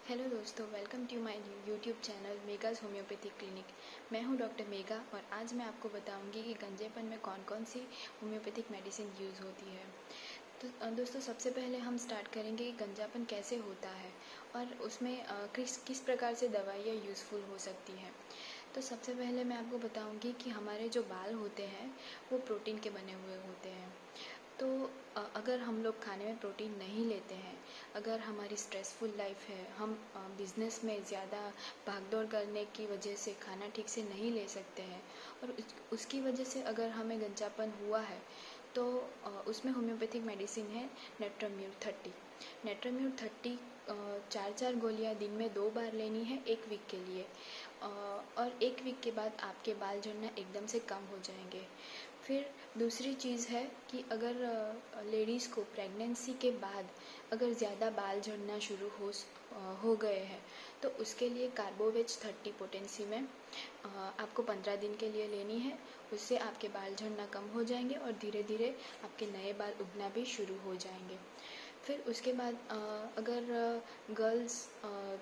Hello दोस्तों, welcome to my YouTube channel मेगाज homeopathic clinic. मैं हूं डॉक्टर मेगा और आज मैं आपको बताऊंगी कि गंजेपन में कौन कौन सी होम्योपैथिक मेडिसिन यूज़ होती है। तो दोस्तों, सबसे पहले हम स्टार्ट करेंगे कि गंजापन कैसे होता है और उसमें किस किस प्रकार से दवाइयाँ यूज़फुल हो सकती हैं। तो सबसे पहले मैं आपको बताऊंगी कि हमारे जो बाल होते हैं वो प्रोटीन के बने हुए होते हैं। तो अगर हम लोग खाने में प्रोटीन नहीं लेते हैं, अगर हमारी स्ट्रेसफुल लाइफ है, हम बिज़नेस में ज़्यादा भागदौड़ करने की वजह से खाना ठीक से नहीं ले सकते हैं और उसकी वजह से अगर हमें गंजापन हुआ है तो उसमें होम्योपैथिक मेडिसिन है नेट्राम्यूर 30। नेट्राम्यूर 30 चार गोलियां दिन में 2 बार लेनी है 1 वीक के लिए। और 1 वीक के बाद आपके बाल झड़ना एकदम से कम हो जाएंगे। फिर दूसरी चीज़ है कि अगर लेडीज़ को प्रेगनेंसी के बाद अगर ज़्यादा बाल झड़ना शुरू हो गए हैं तो उसके लिए कार्बोवेज 30 पोटेंसी में आपको 15 दिन के लिए लेनी है। उससे आपके बाल झड़ना कम हो जाएंगे और धीरे धीरे आपके नए बाल उगना भी शुरू हो जाएंगे। फिर उसके बाद अगर गर्ल्स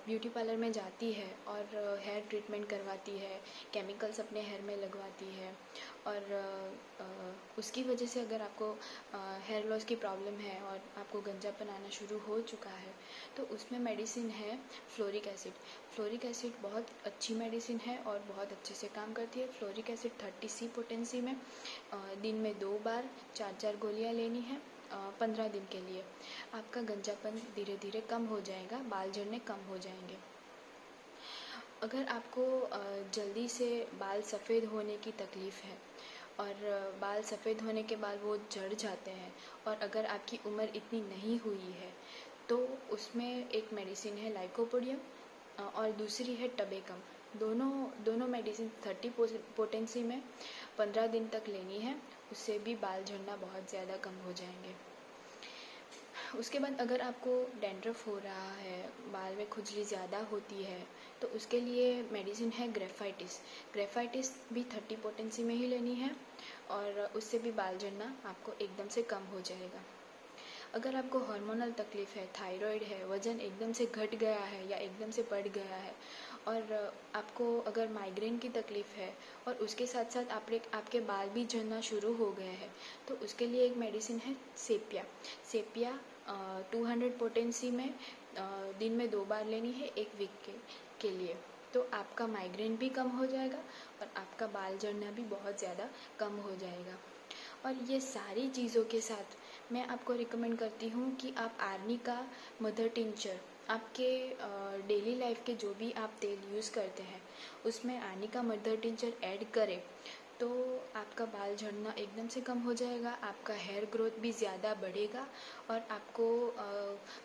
ब्यूटी पार्लर में जाती है और हेयर ट्रीटमेंट करवाती है, केमिकल्स अपने हेयर में लगवाती है और उसकी वजह से अगर आपको हेयर लॉस की प्रॉब्लम है और आपको गंजापन आना शुरू हो चुका है तो उसमें मेडिसिन है फ्लोरिक एसिड। फ्लोरिक एसिड बहुत अच्छी मेडिसिन है और बहुत अच्छे से काम करती है। फ्लोरिक एसिड 30 C पोटेंसी में दिन में 2 बार 4 गोलियां लेनी है 15 दिन के लिए। आपका गंजापन धीरे धीरे कम हो जाएगा, बाल झड़ने कम हो जाएंगे। अगर आपको जल्दी से बाल सफ़ेद होने की तकलीफ़ है और बाल सफ़ेद होने के बाद वो झड़ जाते हैं और अगर आपकी उम्र इतनी नहीं हुई है तो उसमें एक मेडिसिन है लाइकोपोडियम और दूसरी है टबेकम। दोनों मेडिसिन 30 पोटेंसी में 15 दिन तक लेनी है। उससे भी बाल झड़ना बहुत ज़्यादा कम हो जाएंगे। उसके बाद अगर आपको डैंड्रफ हो रहा है, बाल में खुजली ज़्यादा होती है तो उसके लिए मेडिसिन है ग्रेफाइटिस। ग्रेफाइटिस भी 30 पोटेंसी में ही लेनी है और उससे भी बाल झड़ना आपको एकदम से कम हो जाएगा। अगर आपको हार्मोनल तकलीफ़ है, थायराइड है, वज़न एकदम से घट गया है या एकदम से बढ़ गया है और आपको अगर माइग्रेन की तकलीफ़ है और उसके साथ साथ आपके बाल भी झड़ना शुरू हो गए हैं तो उसके लिए एक मेडिसिन है सेपिया। सेपिया 200 पोटेंसी में दिन में 2 बार लेनी है 1 वीक के लिए। तो आपका माइग्रेन भी कम हो जाएगा और आपका बाल झड़ना भी बहुत ज़्यादा कम हो जाएगा। और ये सारी चीज़ों के साथ मैं आपको रिकमेंड करती हूँ कि आप आर्नी का मदर टिंचर आपके डेली लाइफ के जो भी आप तेल यूज़ करते हैं उसमें आर्नी का मदर टिंचर ऐड करें तो आपका बाल झड़ना एकदम से कम हो जाएगा, आपका हेयर ग्रोथ भी ज़्यादा बढ़ेगा और आपको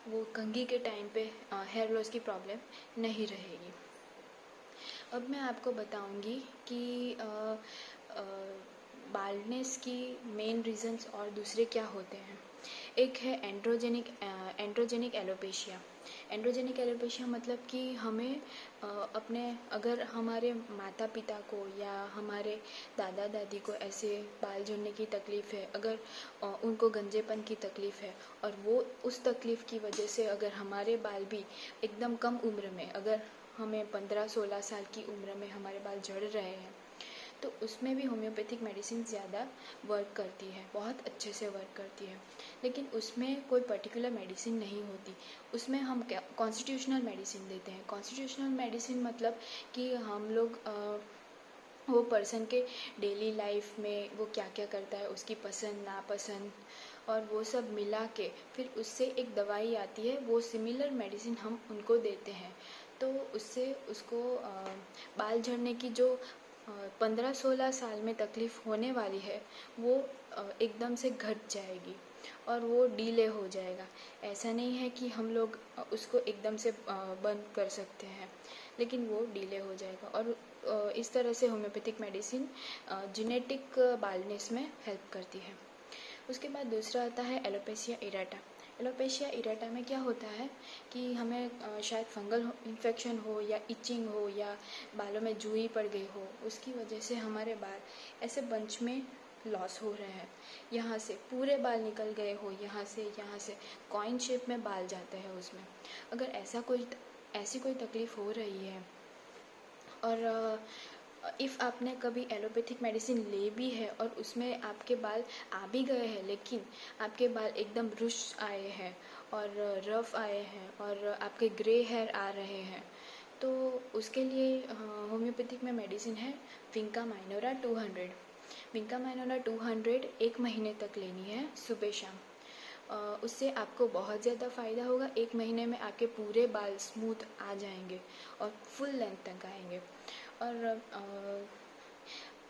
वो कंघी के टाइम पे हेयर लॉस की प्रॉब्लम नहीं रहेगी। अब मैं आपको बताऊंगी कि बाल्डनेस की मेन रीज़न्स और दूसरे क्या होते हैं। एक है एंड्रोजेनिक एलोपेशिया। एंड्रोजेनिक एलोपेशिया मतलब कि हमें अपने अगर हमारे माता पिता को या हमारे दादा दादी को ऐसे बाल झड़ने की तकलीफ़ है, अगर उनको गंजेपन की तकलीफ़ है और वो उस तकलीफ़ की वजह से अगर हमारे बाल भी एकदम कम उम्र में, अगर हमें 15-16 साल की उम्र में हमारे बाल झड़ रहे हैं तो उसमें भी होम्योपैथिक मेडिसिन ज़्यादा वर्क करती है, बहुत अच्छे से वर्क करती है। लेकिन उसमें कोई पर्टिकुलर मेडिसिन नहीं होती, उसमें हम क्या कॉन्स्टिट्यूशनल मेडिसिन देते हैं। कॉन्स्टिट्यूशनल मेडिसिन मतलब कि हम लोग वो पर्सन के डेली लाइफ में वो क्या क्या करता है, उसकी पसंद नापसंद और वो सब मिला के फिर उससे एक दवाई आती है, वो सिमिलर मेडिसिन हम उनको देते हैं। तो उससे उसको बाल झड़ने की जो 15-16 साल में तकलीफ़ होने वाली है वो एकदम से घट जाएगी और वो डीले हो जाएगा। ऐसा नहीं है कि हम लोग उसको एकदम से बंद कर सकते हैं, लेकिन वो डीले हो जाएगा। और इस तरह से होम्योपैथिक मेडिसिन जेनेटिक बाल्डनेस में हेल्प करती है। उसके बाद दूसरा आता है एलोपेशिया इरेटा। एलोपेशिया इरेटा में क्या होता है कि हमें शायद फंगल इन्फेक्शन हो या इचिंग हो या बालों में जुई पड़ गई हो, उसकी वजह से हमारे बाल ऐसे बंच में लॉस हो रहे हैं। यहाँ से पूरे बाल निकल गए हो, यहाँ से कॉइन शेप में बाल जाते हैं उसमें। अगर ऐसी कोई तकलीफ़ हो रही है और इफ़ आपने कभी एलोपैथिक मेडिसिन ले भी है और उसमें आपके बाल आ भी गए हैं, लेकिन आपके बाल एकदम रुश आए हैं और रफ़ आए हैं और आपके ग्रे हेयर आ रहे हैं, तो उसके लिए होम्योपैथिक में मेडिसिन है विंका माइनोरा 200। विंका माइनोरा 200 1 महीने तक लेनी है, सुबह शाम। उससे आपको बहुत ज़्यादा फ़ायदा होगा। 1 महीने में आपके पूरे बाल स्मूथ आ जाएंगे और फुल लेंथ तक आएंगे। और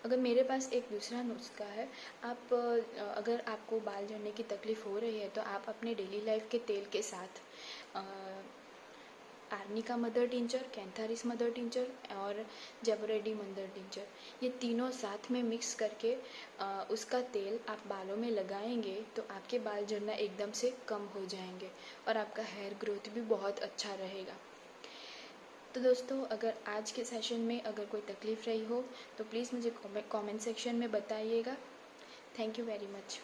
अगर मेरे पास एक दूसरा नुस्खा है, आप अगर आपको बाल झड़ने की तकलीफ़ हो रही है तो आप अपने डेली लाइफ के तेल के साथ arnica mother tincture, cantharis mother tincture और जबरेडी मदर टिंचर, ये तीनों साथ में मिक्स करके उसका तेल आप बालों में लगाएंगे तो आपके बाल झड़ना एकदम से कम हो जाएंगे और आपका हेयर ग्रोथ भी बहुत अच्छा रहेगा। तो दोस्तों, अगर आज के सेशन में अगर कोई तकलीफ़ रही हो तो प्लीज़ मुझे कमेंट सेक्शन में बताइएगा। Thank you very much.